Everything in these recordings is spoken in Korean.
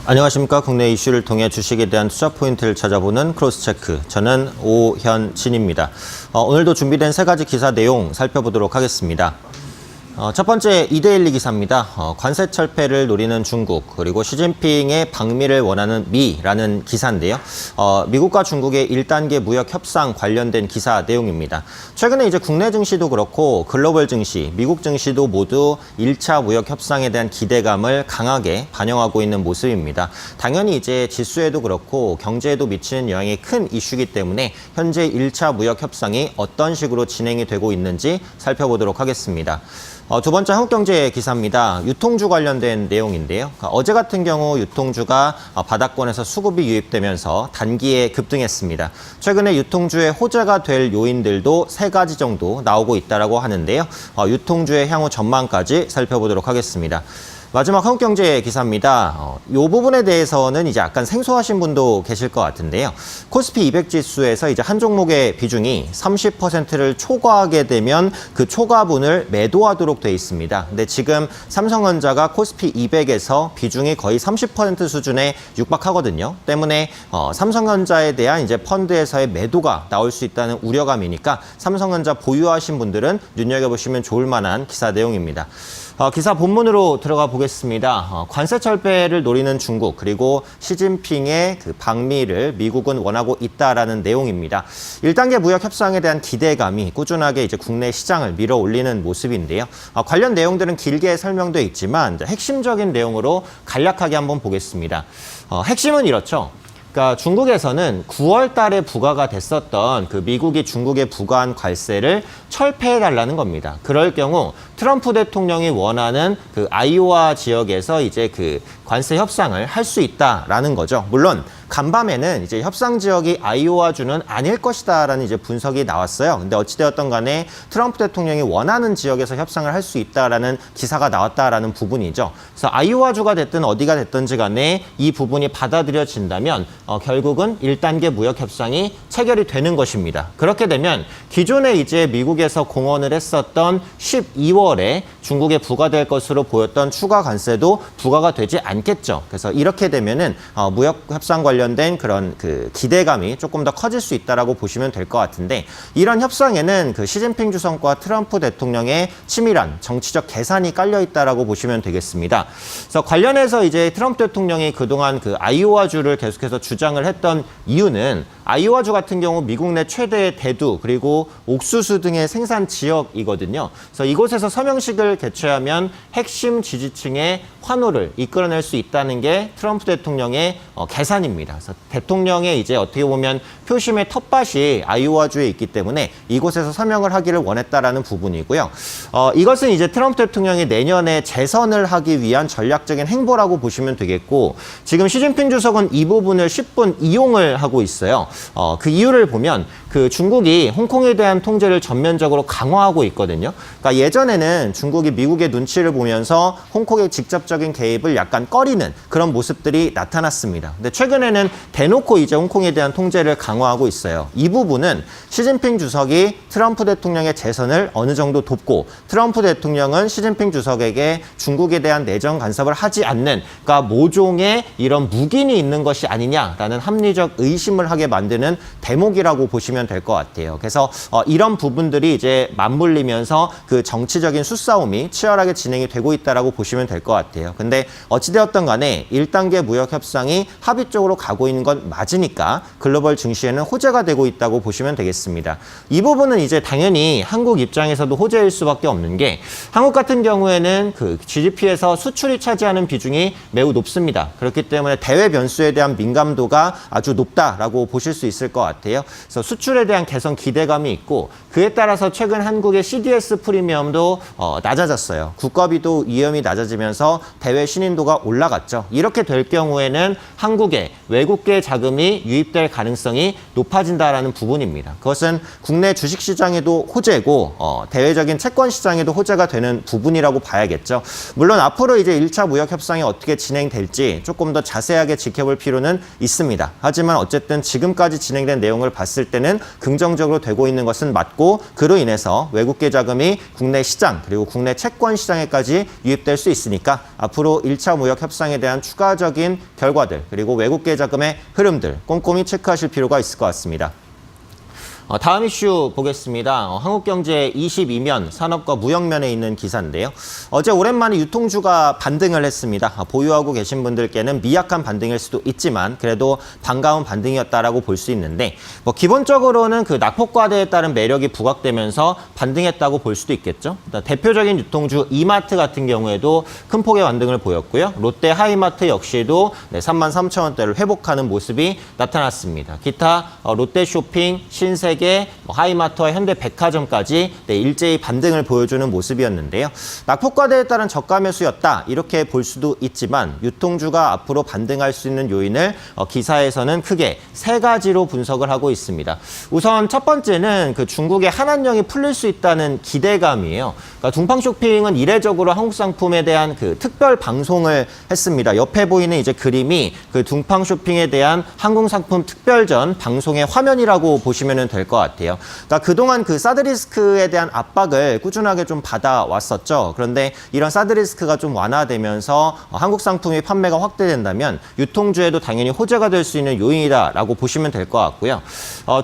안녕하십니까. 국내 이슈를 통해 주식에 대한 투자 포인트를 찾아보는 크로스체크. 저는 오현진입니다. 오늘도 준비된 세 가지 기사 내용 살펴보도록 하겠습니다. 첫 번째 이데일리 기사입니다. 관세 철폐를 노리는 중국, 그리고 시진핑의 방미를 원하는 미라는 기사인데요. 미국과 중국의 1단계 무역 협상 관련된 기사 내용입니다. 최근에 이제 국내 증시도 그렇고 글로벌 증시, 미국 증시도 모두 1차 무역 협상에 대한 기대감을 강하게 반영하고 있는 모습입니다. 당연히 이제 지수에도 그렇고 경제에도 미치는 영향이 큰 이슈이기 때문에 현재 1차 무역 협상이 어떤 식으로 진행이 되고 있는지 살펴보도록 하겠습니다. 두 번째 한국경제 기사입니다. 유통주 관련된 내용인데요. 어제 같은 경우 유통주가 바닥권에서 수급이 유입되면서 단기에 급등했습니다. 최근에 유통주의 호재가 될 요인들도 세 가지 정도 나오고 있다고 하는데요. 유통주의 향후 전망까지 살펴보도록 하겠습니다. 마지막 한국경제 기사입니다. 이 부분에 대해서는 이제 약간 생소하신 분도 계실 것 같은데요. 코스피 200 지수에서 이제 한 종목의 비중이 30%를 초과하게 되면 그 초과분을 매도하도록 돼 있습니다. 근데 지금 삼성전자가 코스피 200에서 비중이 거의 30% 수준에 육박하거든요. 때문에 삼성전자에 대한 이제 펀드에서의 매도가 나올 수 있다는 우려감이니까 삼성전자 보유하신 분들은 눈여겨보시면 좋을 만한 기사 내용입니다. 기사 본문으로 들어가 보겠습니다. 관세 철폐를 노리는 중국, 그리고 시진핑의 그 방미를 미국은 원하고 있다라는 내용입니다. 1단계 무역 협상에 대한 기대감이 꾸준하게 이제 국내 시장을 밀어 올리는 모습인데요. 관련 내용들은 길게 설명돼 있지만 핵심적인 내용으로 간략하게 한번 보겠습니다. 핵심은 이렇죠. 그러니까 중국에서는 9월 달에 부과가 됐었던 그 미국이 중국에 부과한 관세를 철폐해달라는 겁니다. 그럴 경우 트럼프 대통령이 원하는 그 아이오와 지역에서 이제 그 관세 협상을 할 수 있다라는 거죠. 물론 간밤에는 이제 협상 지역이 아이오와주는 아닐 것이다라는 이제 분석이 나왔어요. 근데 어찌되었던 간에 트럼프 대통령이 원하는 지역에서 협상을 할 수 있다라는 기사가 나왔다라는 부분이죠. 그래서 아이오와주가 됐든 어디가 됐든지 간에 이 부분이 받아들여진다면 결국은 1단계 무역 협상이 체결이 되는 것입니다. 그렇게 되면 기존에 이제 미국에서 공언을 했었던 12월에 중국에 부과될 것으로 보였던 추가 관세도 부과가 되지 않겠죠. 그래서 이렇게 되면은 무역 협상 관련된 그런 그 기대감이 조금 더 커질 수 있다라고 보시면 될 것 같은데, 이런 협상에는 그 시진핑 주석과 트럼프 대통령의 치밀한 정치적 계산이 깔려 있다라고 보시면 되겠습니다. 그래서 관련해서 이제 트럼프 대통령이 그동안 그 아이오와주를 계속해서 주장을 했던 이유는, 아이오와주 같은 경우 미국 내 최대의 대두 그리고 옥수수 등의 생산 지역이거든요. 그래서 이곳에서 서명식을 개최하면 핵심 지지층의 환호를 이끌어낼 수 있다는 게 트럼프 대통령의 계산입니다. 그래서 대통령의 이제 어떻게 보면 표심의 텃밭이 아이오와주에 있기 때문에 이곳에서 서명을 하기를 원했다라는 부분이고요. 이것은 이제 트럼프 대통령이 내년에 재선을 하기 위한 전략적인 행보라고 보시면 되겠고, 지금 시진핑 주석은 이 부분을 10분 이용을 하고 있어요. 그 이유를 보면 그 중국이 홍콩에 대한 통제를 전면적으로 강화하고 있거든요. 그러니까 예전에는 중국이 미국의 눈치를 보면서 홍콩의 직접적인 개입을 약간 꺼리는 그런 모습들이 나타났습니다. 근데 최근에는 대놓고 이제 홍콩에 대한 통제를 강화하고 있어요. 이 부분은 시진핑 주석이 트럼프 대통령의 재선을 어느 정도 돕고, 트럼프 대통령은 시진핑 주석에게 중국에 대한 내정 간섭을 하지 않는, 그러니까 모종의 이런 묵인이 있는 것이 아니냐라는 합리적 의심을 하게 만드는 대목이라고 보시면 될 것 같아요. 그래서 이런 부분들이 이제 맞물리면서 그 정치적인 수싸움이 치열하게 진행이 되고 있다라고 보시면 될 것 같아요. 근데 어찌되었던 간에 1단계 무역 협상이 합의 쪽으로 가고 있는 건 맞으니까 글로벌 증시에는 호재가 되고 있다고 보시면 되겠습니다. 이 부분은 이제 당연히 한국 입장에서도 호재일 수밖에 없는 게, 한국 같은 경우에는 그 GDP에서 수출이 차지하는 비중이 매우 높습니다. 그렇기 때문에 대외 변수에 대한 민감도가 아주 높다라고 보실 수 있을 것 같아요. 그래서 수출에 대한 개선 기대감이 있고, 그에 따라서 최근 한국의 CDS 프리미엄도 낮아졌어요. 국가비도 위험이 낮아지면서 대외 신인도가 올라갔죠. 이렇게 될 경우에는 한국에 외국계 자금이 유입될 가능성이 높아진다라는 부분입니다. 그것은 국내 주식시장에도 호재고 대외적인 채권시장에도 호재가 되는 부분이라고 봐야겠죠. 물론 앞으로 이제 1차 무역 협상이 어떻게 진행될지 조금 더 자세하게 지켜볼 필요는 있습니다. 하지만 어쨌든 지금까지 진행된 내용을 봤을 때는 자체는 긍정적으로 되고 있는 것은 맞고 그로 인해서 외국계 자금이 국내 시장 그리고 국내 채권 시장에까지 유입될 수 있으니까 앞으로 1차 무역 협상에 대한 추가적인 결과들 그리고 외국계 자금의 흐름들 꼼꼼히 체크하실 필요가 있을 것 같습니다. 다음 이슈 보겠습니다. 한국경제 22면 산업과 무역면에 있는 기사인데요. 어제 오랜만에 유통주가 반등을 했습니다. 보유하고 계신 분들께는 미약한 반등일 수도 있지만 그래도 반가운 반등이었다라고 볼 수 있는데 기본적으로는 그 낙폭과대에 따른 매력이 부각되면서 반등했다고 볼 수도 있겠죠. 대표적인 유통주 이마트 같은 경우에도 큰 폭의 반등을 보였고요. 롯데 하이마트 역시도 33,000원대를 회복하는 모습이 나타났습니다. 기타 롯데쇼핑, 신세계 하이마트와 현대백화점까지 일제히 반등을 보여주는 모습이었는데요. 낙폭과대에 따른 저가 매수였다 이렇게 볼 수도 있지만 유통주가 앞으로 반등할 수 있는 요인을 기사에서는 크게 세 가지로 분석을 하고 있습니다. 우선 첫 번째는 그 중국의 한한령이 풀릴 수 있다는 기대감이에요. 그러니까 둥팡쇼핑은 이례적으로 한국 상품에 대한 그 특별 방송을 했습니다. 옆에 보이는 이제 그림이 그 둥팡쇼핑에 대한 한국 상품 특별전 방송의 화면이라고 보시면 될 것 같아요. 그러니까 그동안 그 사드 리스크에 대한 압박을 꾸준하게 좀 받아왔었죠. 그런데 이런 사드 리스크가 좀 완화되면서 한국 상품의 판매가 확대된다면 유통주에도 당연히 호재가 될 수 있는 요인이다라고 보시면 될 것 같고요.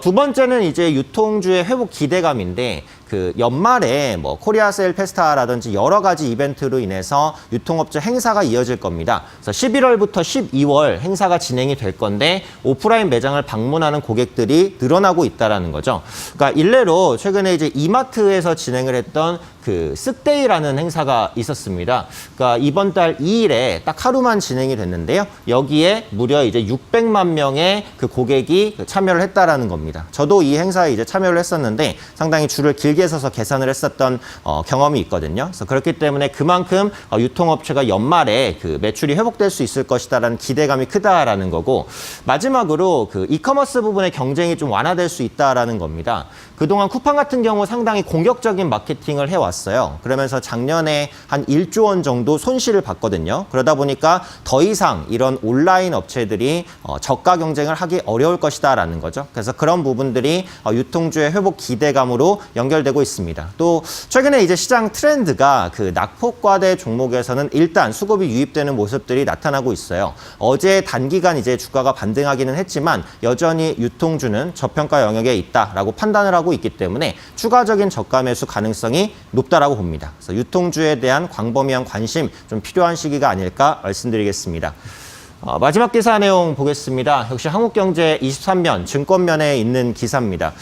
두 번째는 이제 유통주의 회복 기대감인데 그 연말에 코리아 세일 페스타라든지 여러 가지 이벤트로 인해서 유통업체 행사가 이어질 겁니다. 그래서 11월부터 12월 행사가 진행이 될 건데 오프라인 매장을 방문하는 고객들이 늘어나고 있다라는 거죠. 그러니까 일례로 최근에 이제 이마트에서 진행을 했던 그 쓱데이라는 행사가 있었습니다. 그러니까 이번 달 2일에 딱 하루만 진행이 됐는데요. 여기에 무려 이제 600만 명의 그 고객이 참여를 했다라는 겁니다. 저도 이 행사에 이제 참여를 했었는데 상당히 줄을 길게 서서 계산을 했었던 경험이 있거든요. 그래서 그렇기 때문에 그만큼 유통업체가 연말에 그 매출이 회복될 수 있을 것이다라는 기대감이 크다라는 거고 마지막으로 그 이커머스 부분의 경쟁이 좀 완화될 수 있다라는 겁니다. 그동안 쿠팡 같은 경우 상당히 공격적인 마케팅을 해왔어요. 그러면서 작년에 한 1조 원 정도 손실을 봤거든요. 그러다 보니까 더 이상 이런 온라인 업체들이 저가 경쟁을 하기 어려울 것이다라는 거죠. 그래서 그런 부분들이 유통주의 회복 기대감으로 연결되고 있습니다. 또 최근에 이제 시장 트렌드가 그 낙폭과대 종목에서는 일단 수급이 유입되는 모습들이 나타나고 있어요. 어제 단기간 이제 주가가 반등하기는 했지만 여전히 유통주는 저평가 영역에 있다라고 판단을 하고 있기 때문에 추가적인 저가 매수 가능성이 높다라고 봅니다. 그래서 유통주에 대한 광범위한 관심 좀 필요한 시기가 아닐까 말씀드리겠습니다. 마지막 기사 내용 보겠습니다. 역시 한국경제 23면 증권면에 있는 기사입니다.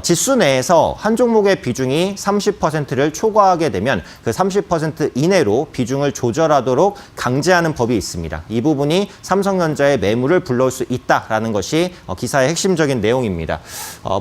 지수 내에서 한 종목의 비중이 30%를 초과하게 되면 그 30% 이내로 비중을 조절하도록 강제하는 법이 있습니다. 이 부분이 삼성전자의 매물을 불러올 수 있다라는 것이 기사의 핵심적인 내용입니다.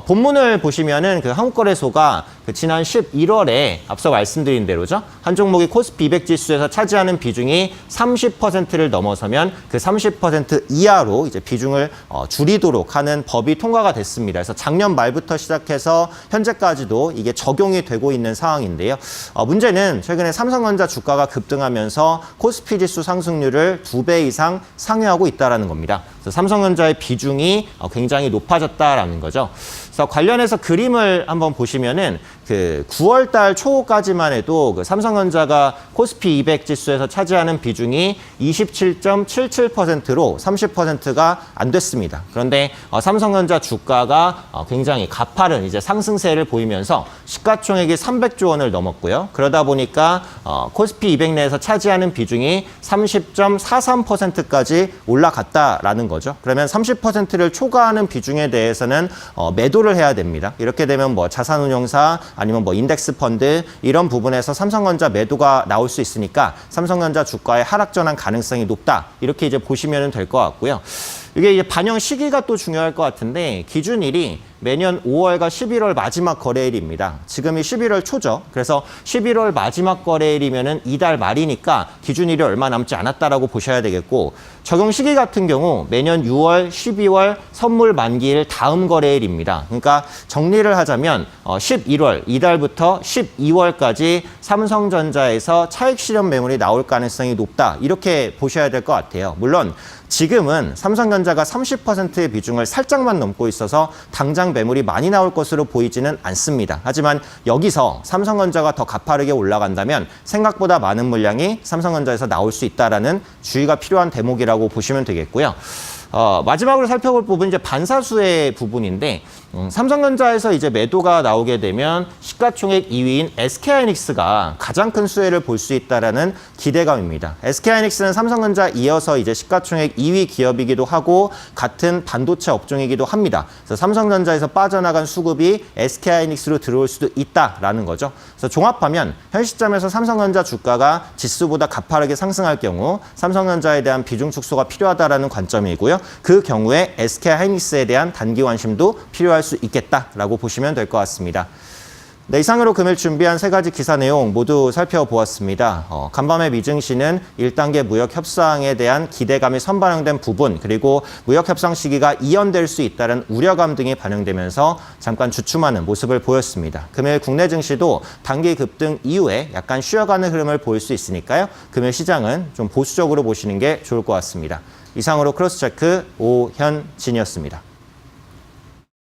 본문을 보시면은 그 한국거래소가 그 지난 11월에 앞서 말씀드린 대로죠. 한 종목이 코스피 200 지수에서 차지하는 비중이 30%를 넘어서면 그 30% 이하로 이제 비중을 줄이도록 하는 법이 통과가 됐습니다. 그래서 작년 말부터 시작해서 현재까지도 이게 적용이 되고 있는 상황인데요. 문제는 최근에 삼성전자 주가가 급등하면서 코스피 지수 상승률을 2배 이상 상회하고 있다는 겁니다. 그래서 삼성전자의 비중이 굉장히 높아졌다라는 거죠. 그래서 관련해서 그림을 한번 보시면은 그 9월 달 초까지만 해도 그 삼성전자가 코스피 200 지수에서 차지하는 비중이 27.77%로 30%가 안 됐습니다. 그런데 삼성전자 주가가 굉장히 가파른 이제 상승세를 보이면서 시가총액이 300조 원을 넘었고요. 그러다 보니까 코스피 200 내에서 차지하는 비중이 30.43%까지 올라갔다라는 거죠. 그러면 30%를 초과하는 비중에 대해서는 매도를 해야 됩니다. 이렇게 되면 뭐 자산운용사 아니면 뭐 인덱스 펀드 이런 부분에서 삼성전자 매도가 나올 수 있으니까 삼성전자 주가의 하락 전환 가능성이 높다. 이렇게 이제 보시면 될 것 같고요. 이게 이제 반영 시기가 또 중요할 것 같은데 기준일이 매년 5월과 11월 마지막 거래일입니다. 지금이 11월 초죠. 그래서 11월 마지막 거래일이면은 이달 말이니까 기준일이 얼마 남지 않았다라고 보셔야 되겠고 적용 시기 같은 경우 매년 6월, 12월 선물 만기일 다음 거래일입니다. 그러니까 정리를 하자면 11월 이달부터 12월까지 삼성전자에서 차익 실현 매물이 나올 가능성이 높다. 이렇게 보셔야 될 것 같아요. 물론 지금은 삼성전자가 30%의 비중을 살짝만 넘고 있어서 당장 시장 매물이 많이 나올 것으로 보이지는 않습니다. 하지만 여기서 삼성전자가 더 가파르게 올라간다면 생각보다 많은 물량이 삼성전자에서 나올 수 있다라는 주의가 필요한 대목이라고 보시면 되겠고요. 마지막으로 살펴볼 부분은 이제 반사수의 부분인데, 삼성전자에서 이제 매도가 나오게 되면 시가총액 2위인 SK하이닉스가 가장 큰 수혜를 볼 수 있다라는 기대감입니다. SK하이닉스는 삼성전자 이어서 이제 시가총액 2위 기업이기도 하고 같은 반도체 업종이기도 합니다. 그래서 삼성전자에서 빠져나간 수급이 SK하이닉스로 들어올 수도 있다라는 거죠. 그래서 종합하면 현 시점에서 삼성전자 주가가 지수보다 가파르게 상승할 경우 삼성전자에 대한 비중 축소가 필요하다라는 관점이고요. 그 경우에 SK하이닉스에 대한 단기 관심도 필요할 수 있겠다라고 보시면 될 것 같습니다. 네, 이상으로 금일 준비한 3가지 기사 내용 모두 살펴보았습니다. 간밤에 미증시는 1단계 무역 협상에 대한 기대감이 선반영된 부분, 그리고 무역 협상 시기가 이연될 수 있다는 우려감 등이 반영되면서 잠깐 주춤하는 모습을 보였습니다. 금일 국내 증시도 단기 급등 이후에 약간 쉬어가는 흐름을 보일 수 있으니까요. 금일 시장은 좀 보수적으로 보시는 게 좋을 것 같습니다. 이상으로 크로스체크 오현진이었습니다.